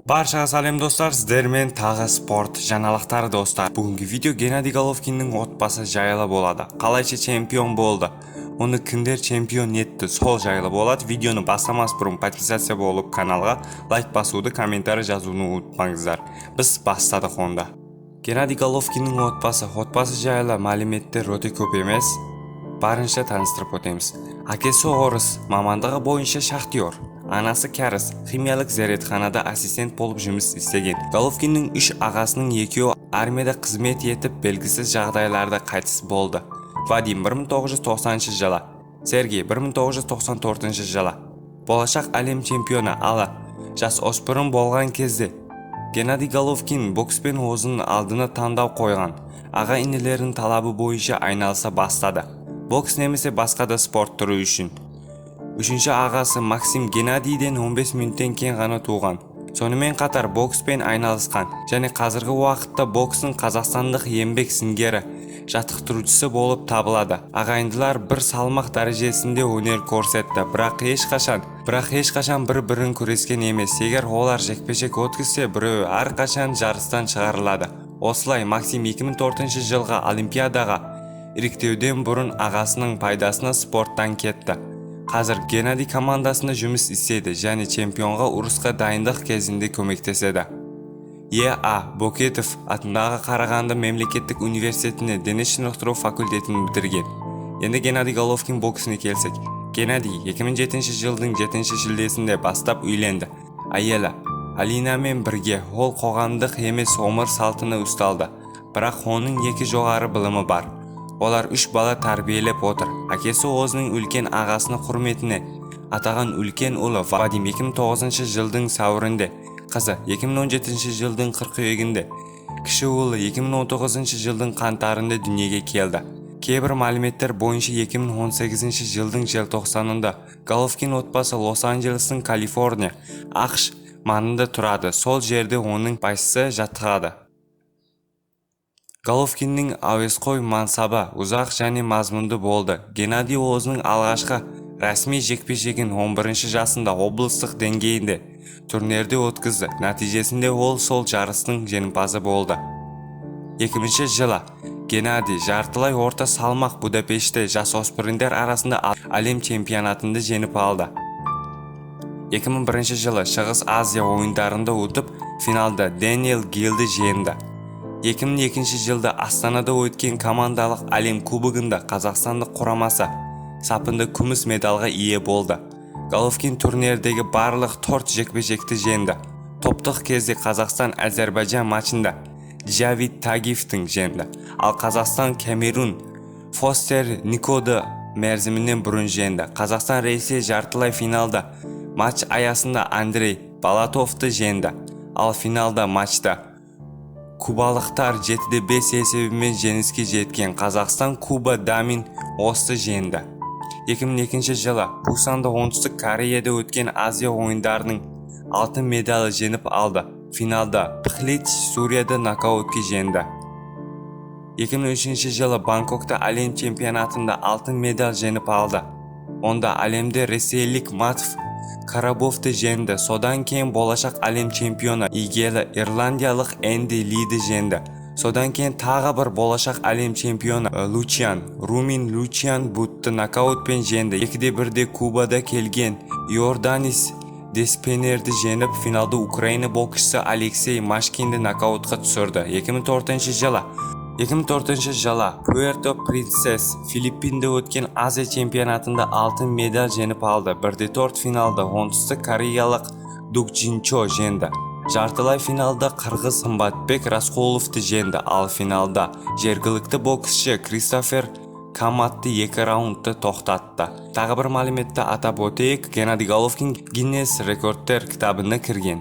Barchaga salom dostlar, sizlerмен тағы спорт жаңалықтары достар. Бүгінгі видео Геннадий Головкиннің отбасы жайлы болады. Қалайша чемпион болды, оны кімдер чемпион етті, сол жайлы болады. Видеоны бастамас бұрын подписация болып каналға лайк басуды, комментарий жазуны ұмытпаңыздар. Біз бастадық онда. Геннадий Головкиннің отбасы жайлы мәліметтер өте көп емес. Барынша таныстырып өтеміз. Әкесі орыс, мамандығы бойынша шахтер. Анасы кәріс, химиялық зәретханада ассистент болып жұмыс істеген. Головкиннің 3 ағасының екеуі армияда қызмет етіп, белгісіз жағдайларда қайтыс болды. Вадим 1990 жылы, Сергей 1994 жылы. Болашақ әлем чемпионы ала. Жас оспырым болған кезде Геннадий Головкин бокспен өзінің алдына таңдау қойған. Аға инелерінің талабы бойынша айналыса бастады. Бокс немесе басқа да спорт түрі үшін. Үшінші ағасы Максим Геннадийден 15 минуттен кейін ғана туған. Сонымен қатар бокспен айналысқан және қазіргі уақытта бокстың қазақстандық еңбек сіңгері жаттықтырушысы болып табылады. Ағайындылар бір салмақ дәрежесінде өнер көрсетті, бірақ ешқашан бір-бірін күрескен емес. Егер олар жекпе-жек өткізсе, біреуі әрқашан жарыстан шығарылады. Осылай Максим 2004 жылғы Олимпиадаға іріктеуден бұрын ағасының пайдасына спорттан кетті. Қазір Геннадий командасында жұмыс істейді және чемпионға ұрысқа дайындық кезінде көмектеседі. Е.А. Бөкетов атындағы Қарағанды мемлекеттік университетіне дене шынықтыру факультетін бітірген. Енді Геннадий Головкин боксына келсек. Геннадий 2007 жылдың 7 шілдесінде бастап үйленді. Әйелі Алинамен бірге ол қоғамдық емес өмір салтына ұсталды. Бірақ оның 2 жоғары білімі бар. Олар 3 бала тәрбиелеп отыр. Әкесі өзінің үлкен ағасының құрметіне атаған үлкен ұлы Вадим 2009 жылдың сәуірінде, қызы 2017 жылдың қыркүйегінде, кіші ұлы 2019 жылдың қаңтарында дүниеге келді. Кейбір мәліметтер бойынша 2018 жылдың желтоқсанында Головкин отбасы Лос-Анджелестің Калифорния, ақш маңында тұрады. Сол жерде оның байсысы жаттығады. Головкиннің әуесқой мансабы ұзақ және мазмұнды болды. Геннадий өзінің алғашқы рәсми жекпе-жегін 11 жасында облыстық деңгейінде турнирде өткізді. Нәтижесінде ол сол жарыстың жеңімпазы болды. 2000 жылы Геннадий жартылай орта салмақ Будапештте жасөспірімдер арасында әлем чемпионатында жеңіп алды. 2001 жылы Шығыс Азия ойындарында өтіп, финалда Дэниел Гилді жеңді. 2002 жылда Астанада өткен командалық әлем кубогында қазақстандық құрамасы сапында күміс медалға ие болды. Головкин турнирдегі барлық 4 жекпе-жекті жеңді. Топтық кезде Қазақстан Әзербайжан матчында Джавид Тагиевтің жеңді. Ал Қазақстан Камерун Фостер Никоды мерзімінен бұрын жеңді. Қазақстан Ресей жартылай финалда матч аясында Андрей Балатовты жеңді. Ал финалда матчта кубалықтар 7-5 есебімен жеңіске жеткен. Қазақстан Куба Дамин Осты жеңді. 2002 жылы Пусанда оңтүстік Кореяда өткен Азия ойындарының алтын медалі жеңіп алды. Финалда Пхлич Сурияда нокаутке жеңді. 2003 жылы Бангкокта әлем чемпионатында алтын медаль жеңіп алды. Онда әлемде ресейлік Матв Карабовты жеңді. Содан кейін болашақ әлем чемпионы иегері ирландиялық Энди Лиді жеңді. Содан кейін тағы бір болашақ әлем чемпионы Румин Лучиан Бутты нокаутпен жеңді. 2-1 Кубада келген Йорданис Деспенерді жеңіп, финалда Украина боксшысы Алексей Машкинді нокаутқа түсірді. 2004 жылы Пуэрто Принцес Филиппинде өткен Азия чемпионатында алтын медаль жеңіп алды. 1-4 финалда оңтүстік кореялық Дук Джинчо жеңді. Жартылай финалда қырғыз Сымбатбек Расқоловты жеңді. Ал финалда жергілікті боксшы Кристофер Каматты 2 раундты тоқтатты. Тағы бір мәліметті атап өтейік, Геннадий Головкин Гиннес рекордтер кітабына кірген.